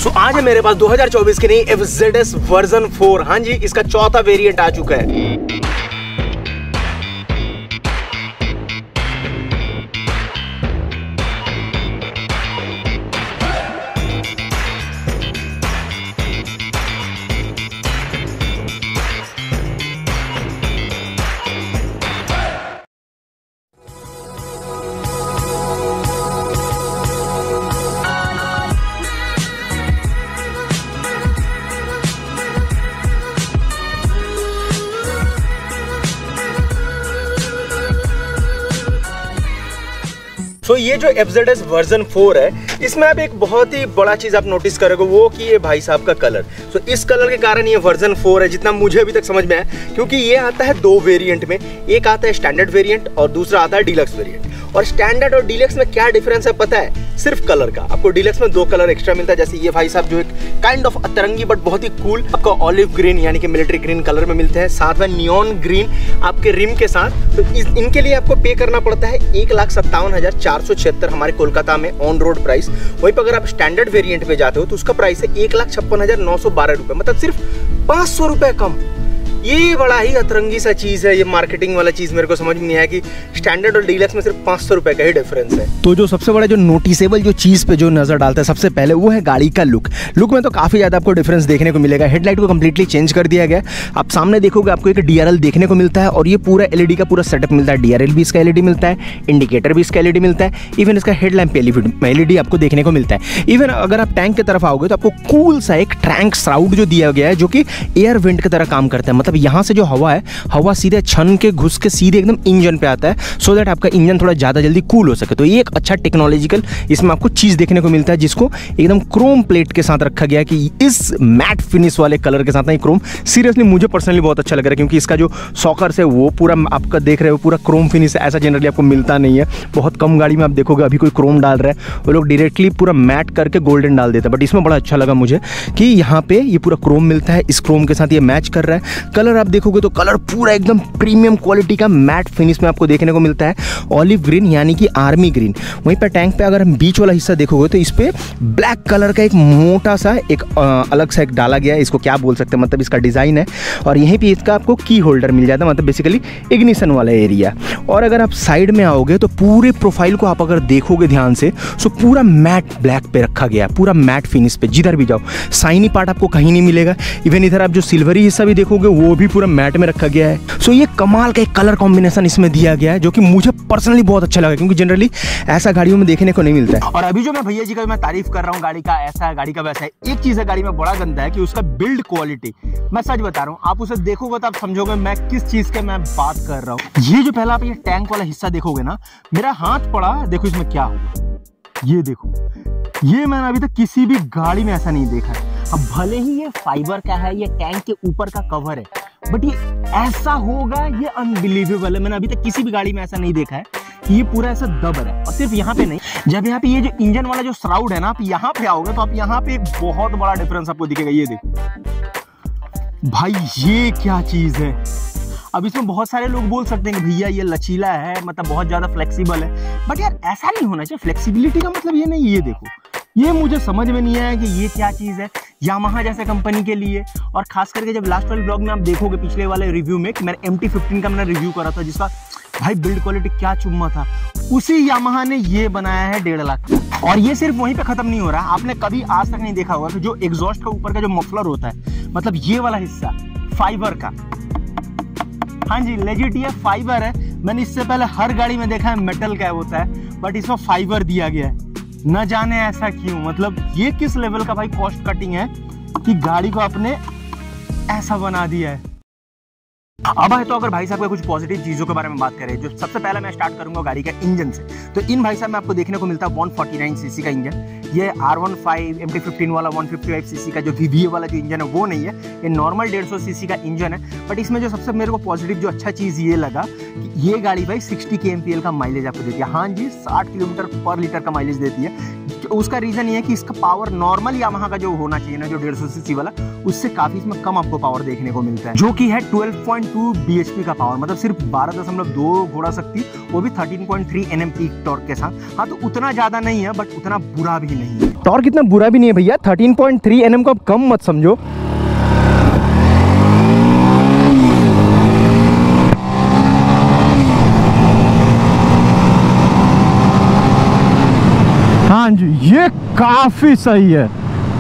आज है मेरे पास 2024 की नई FZS वर्जन 4। हाँ जी, इसका चौथा वेरिएंट आ चुका है। तो ये जो FZS वर्जन 4 है, इसमें अब एक बहुत ही बड़ा चीज आप नोटिस करोगे, वो कि ये भाई साहब का कलर। तो इस कलर के कारण ये वर्जन 4 है, जितना मुझे अभी तक समझ में आया, क्योंकि ये आता है दो वेरिएंट में। एक आता है स्टैंडर्ड वेरिएंट और दूसरा आता है डीलक्स वेरिएंट। और स्टैंडर्ड और डीलक्स में क्या डिफरेंस है पता है? सिर्फ कलर का। आपको डीलक्स में दो कलर एक्स्ट्रा मिलता है, जैसे ये भाई साहब जो एक काइंड ऑफ अतरंगी बट बहुत ही कूल आपको ऑलिव ग्रीन यानी कि मिलिट्री ग्रीन कलर में मिलते हैं। साथ में नियॉन ग्रीन आपके रिम के साथ। तो इनके लिए आपको पे करना पड़ता है 1,57,476 हमारे कोलकाता में ऑन रोड प्राइस। वहीं पर अगर आप स्टैंडर्ड वेरिएंट पे जाते हो तो उसका प्राइस है 1,56,912 रुपये, मतलब सिर्फ 500 रुपये कम। ये बड़ा ही अतरंगी सा चीज है, ये मार्केटिंग वाला चीज मेरे को समझ में नहीं आया कि स्टैंडर्ड और डीलक्स में सिर्फ 500 रुपए का ही डिफरेंस है। तो जो सबसे बड़ा जो नोटिसेबल जो चीज पे जो नजर डालता है सबसे पहले, वो है गाड़ी का लुक में तो काफी ज्यादा आपको डिफरेंस देखने को मिलेगा। हेडलाइट को कंप्लीटली चेंज कर दिया गया। आप सामने देखोगे आपको एक DRL देखने को मिलता है, और ये पूरा LED का पूरा सेटअप मिलता है। DRL भी इसका LED मिलता है, इंडिकेटर भी इसका LED मिलता है, इवन इसका हेडलैम्प LED आपको देखने को मिलता है। इवन अगर आप टैंक की तरफ आओगे तो आपको कूल सा एक ट्रैंक श्राउड जो दिया गया है, जो कि एयर वेंट की तरह काम करता है। मतलब यहाँ से जो हवा सीधे छन के घुस के सीधे एकदम इंजन पे आता है, सो दैट आपका इंजन थोड़ा ज्यादा जल्दी कूल हो सके। तो ये एक अच्छा टेक्नोलॉजिकल इसमें आपको चीज देखने को मिलता है, जिसको एकदम क्रोम प्लेट के साथ रखा गया है। कि इस मैट फिनिश वाले कलर के साथ नहीं, क्रोम सीरियसली मुझे पर्सनली बहुत अच्छा लग रहा है, क्योंकि इसका जो सॉकर्स है वो पूरा आपका देख रहे हो पूरा क्रोम फिनिश है। ऐसा जनरली आपको मिलता नहीं है, बहुत कम गाड़ी में आप देखोगे अभी कोई क्रोम डाल रहा है, वो लोग डायरेक्टली पूरा मैट करके गोल्डन डाल देते हैं। बट इसमें बड़ा अच्छा लगा मुझे कि यहाँ पे ये पूरा क्रोम मिलता है, इस क्रोम के साथ ये मैच कर रहा है। कलर आप देखोगे तो कलर पूरा एकदम प्रीमियम क्वालिटी का मैट फिनिश में आपको देखने को मिलता है, ऑलिव ग्रीन यानी कि आर्मी ग्रीन। वहीं पर टैंक पे अगर हम बीच वाला हिस्सा देखोगे तो इस पे ब्लैक कलर का एक मोटा सा एक अलग सा एक डाला गया है, इसको क्या बोल सकते हैं, मतलब इसका डिजाइन है। और यहीं पे इसका आपको की होल्डर मिल जाता है, मतलब बेसिकली इग्निशन वाला एरिया। और अगर आप साइड में आओगे तो पूरे प्रोफाइल को आप अगर देखोगे ध्यान से, तो पूरा मैट ब्लैक पे रखा गया है, पूरा मैट फिनिश पे। जिधर भी जाओ साइनी पार्ट आपको कहीं नहीं मिलेगा। इवन इधर आप जो सिल्वरी हिस्सा भी देखोगे वो भी पूरा मैट में रखा गया है। सो ये कमाल का एक कलर कॉम्बिनेशन इसमें दिया गया है, जो कि मुझे पर्सनली बहुत अच्छा लगा, क्योंकि जनरली ऐसा गाड़ियों में देखने को नहीं मिलता है। और अभी जो मैं भैया जी का मैं तारीफ कर रहा हूँ, गाड़ी का ऐसा है, गाड़ी का वैसा है। एक चीज है गाड़ी में बड़ा गंदा है कि उसका बिल्ड क्वालिटी, मैं सच बता रहा हूँ, आप उसे देखोगे तो आप समझोगे मैं किस चीज के मैं बात कर रहा हूँ। ये जो पहला आप ये टैंक वाला हिस्सा देखोगे ना, मेरा हाथ पड़ा, देखो इसमें क्या होगा। ये देखो, ये मैंने अभी तक किसी भी गाड़ी में ऐसा नहीं देखा है। अब भले ही ये फाइबर का है, ये टैंक के ऊपर का कवर है, बट ये ऐसा होगा, ये अनबिलीवेबल है। मैंने अभी तक किसी भी गाड़ी में ऐसा नहीं देखा है कि ये पूरा ऐसा दब रहा है। और सिर्फ यहाँ पे नहीं, जब यहाँ पे ये जो इंजन वाला जो श्राउड है ना, आप यहाँ पे आओगे तो आप यहाँ पे एक बहुत बड़ा डिफरेंस आपको दिखेगा। ये देखो भाई, ये क्या चीज है। अब इसमें बहुत सारे लोग बोल सकते हैं कि भैया ये लचीला है, मतलब बहुत ज्यादा फ्लेक्सिबल है, बट यार ऐसा नहीं होना चाहिए। फ्लेक्सिबिलिटी का मतलब ये नहीं। ये देखो, ये मुझे समझ में नहीं आया कि ये क्या चीज है यामाहा जैसे कंपनी के लिए। और खास करके जब लास्ट वाले ब्लॉग में आप देखोगे पिछले वाले रिव्यू में, मैंने MT-15 का मैंने रिव्यू करा था, जिसका भाई बिल्ड क्वालिटी क्या चुम्मा था, उसी यामाहा ने ये बनाया है 1.5 लाख का। और ये सिर्फ वहीं पे खत्म नहीं हो रहा। आपने कभी आज तक नहीं देखा होगा कि जो एग्जॉस्ट का ऊपर का जो मफलर होता है, मतलब ये वाला हिस्सा फाइबर का, हाँ जी लेजिट ये फाइबर है। मैंने इससे पहले हर गाड़ी में देखा है मेटल का होता है, बट इसमें फाइबर दिया गया है। न जाने ऐसा क्यों, मतलब ये किस लेवल का भाई कॉस्ट कटिंग है कि गाड़ी को आपने ऐसा बना दिया है। अब है तो अगर भाई साहब के कुछ पॉजिटिव चीजों के बारे में बात करें, जो सबसे पहले मैं स्टार्ट करूंगा गाड़ी के इंजन से। तो इन भाई साहब में आपको देखने को मिलता है 149 सीसी का इंजन। ये R15 MT-15 वाला 155 सीसी का जो VVA वाला जो इंजन है वो नहीं है, ये नॉर्मल 150 सीसी का इंजन है। बट इसमें जो सबसे मेरे को पॉजिटिव जो अच्छा चीज ये लगा कि ये गाड़ी भाई 60 kmpl का माइलेज आपको देती है। हाँ जी, 60 किलोमीटर पर लीटर का माइलेज देती है। उसका रीजन ये है कि इसका पावर नॉर्मल यामाहा का जो होना चाहिए ना, जो 150 सीसी वाला, उससे काफी इसमें कम आपको पावर देखने को मिलता है, जो कि है 12.2 12.2 bhp का पावर, मतलब सिर्फ 12.2 घोड़ा शक्ति, वो भी 13.3 Nm पीक टॉर्क के साथ। हाँ, तो उतना ज़्यादा नहीं है बट उतना बुरा भी नहीं है। टॉर्क इतना बुरा भी नहीं है भैया, 13.3 Nm को आप कम मत समझो। हाँ जी, ये काफ़ी सही है।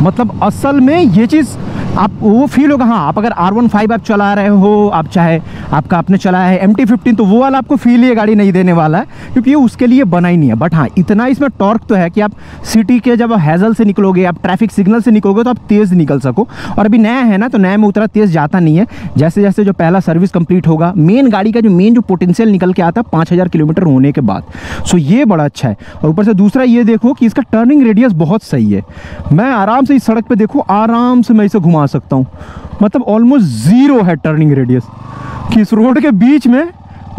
मतलब असल में ये चीज़ आप वो फील होगा। हाँ, आप अगर R15 आप चला रहे हो, आप चाहे आपका आपने चलाया है MT-15, तो वो वाला आपको फील ये गाड़ी नहीं देने वाला है, क्योंकि ये उसके लिए बना ही नहीं है। बट हाँ, इतना इसमें टॉर्क तो है कि आप सिटी के जब हैजल से निकलोगे, आप ट्रैफिक सिग्नल से निकलोगे, तो आप तेज़ निकल सको। और अभी नया है ना, तो नया में उतना तेज़ जाता नहीं है। जैसे जैसे जो पहला सर्विस कंप्लीट होगा, मेन गाड़ी का जो मेन जो पोटेंशियल निकल के आता है 5000 किलोमीटर होने के बाद। सो ये बड़ा अच्छा है। और ऊपर से दूसरा ये देखो कि इसका टर्निंग रेडियस बहुत सही है। मैं आराम से इस सड़क पर देखो, आराम से मैं इसे घुमा सकता हूँ। मतलब ऑलमोस्ट जीरो है टर्निंग रेडियस, कि इस रोड के बीच में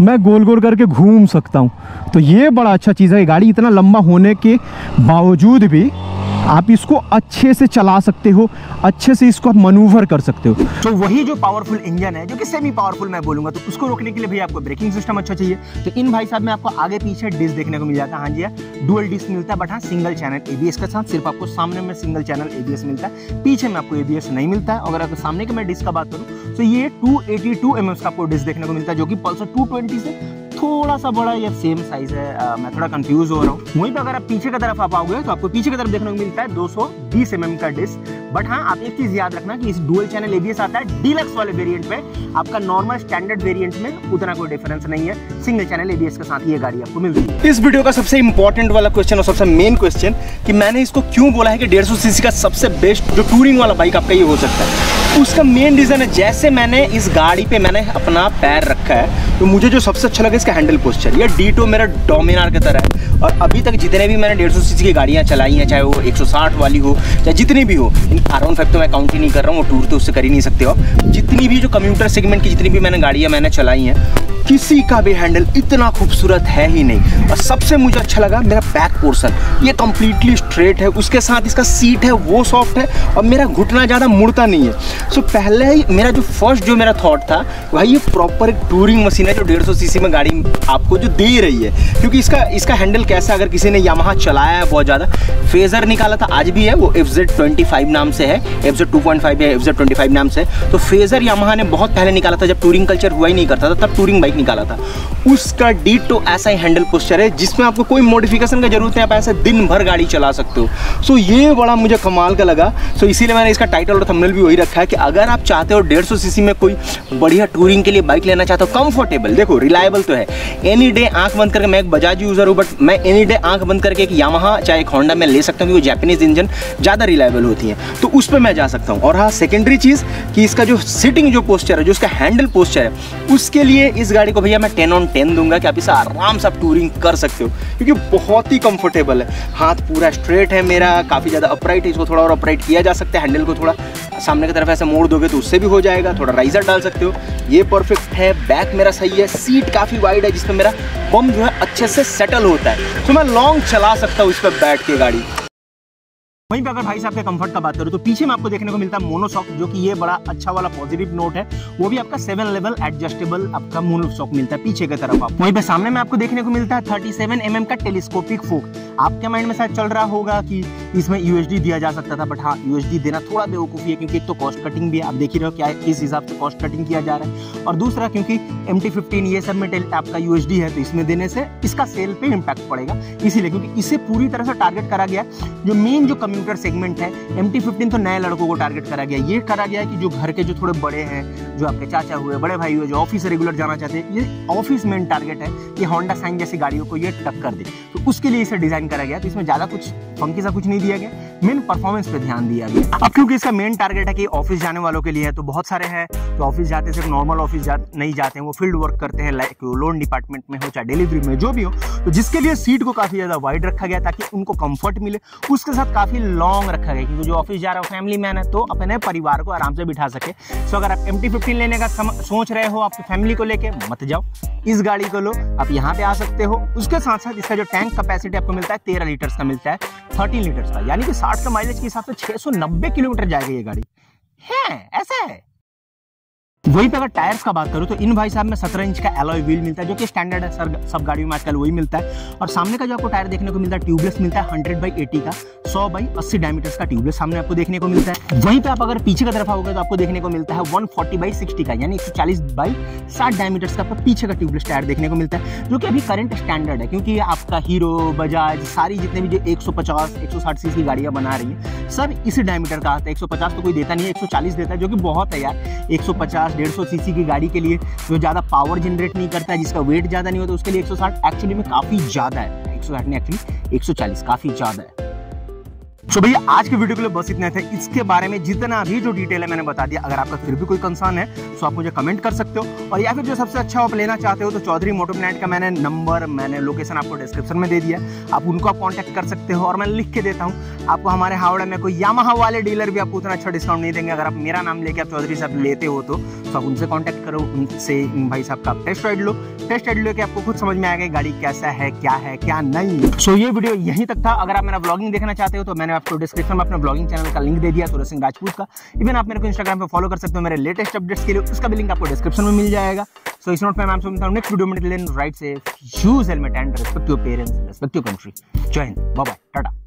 मैं गोल गोल करके घूम सकता हूँ। तो ये बड़ा अच्छा चीज़ है। गाड़ी इतना लंबा होने के बावजूद भी आप इसको अच्छे से चला सकते हो, अच्छे से इसको आप मनूवर कर सकते हो। तो वही जो पावरफुल इंजन है, जो कि सेमी पावरफुल मैं बोलूंगा, तो उसको रोकने के लिए भी आपको ब्रेकिंग सिस्टम अच्छा चाहिए। तो इन भाई साहब में आपको आगे पीछे डिस्क देखने को मिल जाता है। हाँ जी, डुअल डिस्क मिलता है, बट हाँ सिंगल चैनल एबीएस के साथ। सिर्फ आपको सामने में सिंगल चैनल एबीएस मिलता है, पीछे में आपको एबीएस नहीं मिलता है। अगर आपको सामने के मैं डिस्क का बात करूँ तो ये 282 mm का आपको डिस्क देखने को मिलता है, जो कि पल्सर 220 से थोड़ा सा बड़ा या सेम साइज है। मैं थोड़ा कंफ्यूज हो रहा हूँ। वहीं पे अगर आप पीछे की तरफ आप आओगे तो आपको पीछे की तरफ देखने को मिलता है 220 mm का डिस्क। बट हाँ, आप एक चीज याद रखना कि इस डुअल चैनल एबीएस आता है डीलक्स वाले वेरिएंट पे। आपका नॉर्मल स्टैंडर्ड वेरिएंट में उतना कोई डिफरेंस नहीं है। सिंगल चैनल एबीएस के साथ ये गाड़ी आपको मिलती है। इस वीडियो का सबसे इंपॉर्टेंट वाला क्वेश्चन और सबसे मेन क्वेश्चन कि मैंने इसको क्यों बोला है कि 150 सीसी का सबसे बेस्ट जो टूरिंग वाला बाइक आपका ये हो सकता है। उसका मेन रीजन है, जैसे मैंने इस गाड़ी पे मैंने अपना पैर रखा है, तो मुझे जो सबसे अच्छा लगा इसका हैंडल पोस्चर। ये डीटो मेरा डोमिनार की तरह है। और अभी तक जितने भी मैंने 150 सीसी की गाड़ियाँ चलाई हैं, चाहे वो 160 वाली हो चाहे जितनी भी हो, R15 तो मैं काउंट ही नहीं कर रहा हूँ, वो टूर तो उससे कर ही नहीं सकते हो। जितनी भी जो कम्यूटर सेगमेंट की जितनी भी मैंने गाड़ियाँ मैंने चलाई हैं, किसी का भी हैंडल इतना खूबसूरत है ही नहीं। और सबसे मुझे अच्छा लगा मेरा बैक पोर्शन, ये कंप्लीटली स्ट्रेट है, उसके साथ इसका सीट है वो सॉफ्ट है, और मेरा घुटना ज़्यादा मुड़ता नहीं है। सो पहले ही मेरा जो फर्स्ट जो मेरा थॉट था भाई, ये प्रॉपर एक टूरिंग मशीन है जो 150 सीसी में गाड़ी आपको जो दे रही है। क्योंकि इसका हैंडल कैसा, अगर किसी ने यामाहा चलाया है बहुत ज़्यादा, फेजर निकाला था, आज भी है, वो FZ25 नाम से है, FZ2.5 या FZ25 नाम से। तो फेजर यामाहा ने बहुत पहले निकाला था, जब टूरिंग कल्चर हुआ ही नहीं करता था, तब टूरिंग बाइक निकाला था। उसका डीटो ऐसा ही हैंडल पोस्चर है जिसमें आपको कोई मॉडिफिकेशन का जरूरत नहीं, आप ऐसे दिन भर गाड़ी चला सकते हो। सो ये बड़ा मुझे कमाल का लगा। सो इसीलिए मैंने इसका टाइटल और थंबनेल भी वही रखा है कि अगर आप चाहते हो 150 सीसी में कोई बढ़िया टूरिंग के लिए बाइक लेना चाहते हो, कंफर्टेबल, देखो रिलायबल तो है, एनी डे आंख बंद करके, मैं एक बजाज यूजर हूँ, बट मैं एनी डे आंख बंद करके एक यामाहा चाहे एक होंडा में ले सकता हूँ, क्योंकि जैपनीज इंजन ज़्यादा रिलायबल होती है, तो उस पर मैं जा सकता हूँ। और हाँ, सेकेंडरी चीज़ कि इसका जो सिटिंग जो पोस्चर है, जो इसका हैंडल पोस्चर है, उसके लिए इस गाड़ी को भैया मैं 10 on 10 दूंगा कि आप इसे आराम से आप टूरिंग कर सकते हो, क्योंकि बहुत ही कंफर्टेबल है। हाथ पूरा स्ट्रेट है मेरा, काफ़ी ज़्यादा अपराइट है, इसको थोड़ा और अपराइट किया जा सकता है। हैंडल को थोड़ा सामने की तरफ ऐसे मोड़ दोगे तो उससे भी हो जाएगा, थोड़ा राइजर डाल सकते हो, ये परफेक्ट है। बैक मेरा सही है, सीट काफ़ी वाइड है जिसमें मेरा बम जो है अच्छे से सेटल होता है, तो मैं लॉन्ग चला सकता हूँ इस पर बैठ के गाड़ी। वहीं पे अगर भाई साहब के कंफर्ट का बात करूं तो पीछे में आपको देखने को मिलता है मोनोशॉक, जो कि ये बड़ा अच्छा वाला पॉजिटिव नोट है। वो भी आपका 7 लेवल एडजस्टेबल आपका मोनोशॉक मिलता है पीछे की तरफ। आप वहीं पे सामने में आपको देखने को मिलता है 37 mm का टेलीस्कोपिक फोक। आपके माइंड में शायद चल रहा होगा कि इसमें यूएसडी दिया जा सकता था, बट हाँ, यूएसडी देना थोड़ा बेवकूफ़ी है, क्योंकि एक तो कॉस्ट कटिंग भी है, आप देख ही रहे हो क्या किस हिसाब से कॉस्ट कटिंग किया जा रहा है। और दूसरा, क्योंकि MT-15 ये सब में आपका यूएसडी है, तो इसमें देने से इसका सेल पे इम्पैक्ट पड़ेगा, इसीलिए, क्योंकि इसे पूरी तरह से टारगेट करा गया जो मेन जो कम्यूटर सेगमेंट है। MT-15 तो नए लड़कों को टारगेट करा गया, ये करा गया कि जो घर के जो थोड़े बड़े हैं, जो आपके चाचा हुए, बड़े भाई हुए, जो ऑफिस रेगुलर जाना चाहते हैं, ये ऑफिस मेन टारगेट है कि होंडा साइन जैसी गाड़ियों को ये टक्कर दे। तो उसके लिए इसे डिजाइन करा गया। तो इसमें ज्यादा कुछ फंकी सा कुछ नहीं दिया गया, मेन परफॉर्मेंस पे ध्यान दिया गया। अब क्योंकि इसका मेन टारगेट है कि ऑफिस जाने वालों के लिए है, तो बहुत सारे हैं तो ऑफिस जाते सिर्फ नॉर्मल ऑफिस नहीं जाते हैं, वो फील्ड वर्क करते हैं, लाइक लोन डिपार्टमेंट में हो चाहे डिलीवरी में जो भी हो, तो जिसके लिए सीट को काफी ज्यादा वाइड रखा गया ताकि उनको कंफर्ट मिले। उसके साथ काफी लॉन्ग रखा गया, क्योंकि जो ऑफिस जा रहा है फैमिली मैन है, तो अपने परिवार को आराम से बिठा सके। सो अगर आप MT-15 लेने का सोच रहे हो आपकी फैमिली को लेके, मत जाओ, इस गाड़ी को लो, आप यहाँ पे आ सकते हो। उसके साथ साथ इसका जो टैंक कैपेसिटी आपको मिलता है 13 लीटर्स का मिलता है, 13 लीटर्स का, यानी कि 60 का माइलेज के हिसाब से 690 किलोमीटर जाएगा ये गाड़ी है, ऐसा है। वहीं पे अगर टायर्स का बात करूं तो इन भाई साहब में 17 इंच का एलॉय व्हील मिलता है, जो कि स्टैंडर्ड है सर सब गाड़ियों में आजकल वही मिलता है। और सामने का जो आपको टायर देखने को मिलता है ट्यूबलेस मिलता है 100/80 का 100/80 डायमीटर्स का ट्यूबलेस सामने आपको देखने को मिलता है। वहीं पे आप अगर पीछे की तरफ आओगे तो आपको देखने को मिलता है 140/60 का यानी 140/60 डायमीटर्स का आपको पीछे का ट्यूबलेस टायर देखने को मिलता है, जो कि अभी करंट स्टैंडर्ड है, क्योंकि आपका हीरो, बजाज सारी जितने भी जो 150 160 सीसी की गाड़ियां बना रही है सब इसी डायमीटर का आता है। 150 तो कोई देता नहीं है, 140 देता है, जो कि बहुत है यार। 150 150 सीसी की गाड़ी के लिए जो ज़्यादा पावर जनरेट नहीं करता है, जिसका वेट ज़्यादा नहीं होता, उसके लिए 160 एक्चुअली में काफ़ी ज़्यादा है। 160 नहीं, एक्चुअली 140 काफ़ी ज़्यादा है। तो भैया आज के वीडियो के लिए बस इतना था। इसके बारे में जितना भी जो डिटेल है मैंने बता दिया। अगर आपका फिर भी कोई कंसर्न है तो आप मुझे कमेंट कर सकते हो, और या फिर जो सबसे अच्छा आप लेना चाहते हो तो चौधरी मोटो प्लांट का मैंने लोकेशन आपको डिस्क्रिप्शन में दे दिया, आप उनको आप कॉन्टैक्ट कर सकते हो। और मैं लिख के देता हूँ आपको, हमारे हावड़ा में कोई यामाहा वाले डीलर भी आपको उतना अच्छा डिस्काउंट नहीं देंगे। अगर आप मेरा नाम लेके आप चौधरी साहब लेते हो तो आप उनसे कॉन्टैक्ट करो, उनसे भाई साहब का आप टेस्ट राइड लो। टेस्ट राइड लेके आपको खुद समझ में आएगा गाड़ी कैसा है क्या नहीं। सो ये वीडियो यहीं तक था। अगर आप मेरा ब्लॉगिंग देखना चाहते हो तो मैंने आपको डिस्क्रिप्शन में अपने ब्लॉगिंग चैनल का लिंक दे दिया, सूरज सिंह राजपूत का। इवन आप मेरे को इंस्टाग्राम पे फॉलो कर सकते हो मेरे लेटेस्ट अपडेट्स के लिए, उसका भी लिंक आपको डिस्क्रिप्शन में मिल जाएगा। सो इस नोट पे मैं आपसे मिलता हूं नेक्स्ट वीडियो में। Right safe, use helmet and respect your parents, respect your country. जय हिंद, बाय बाय, टाटा।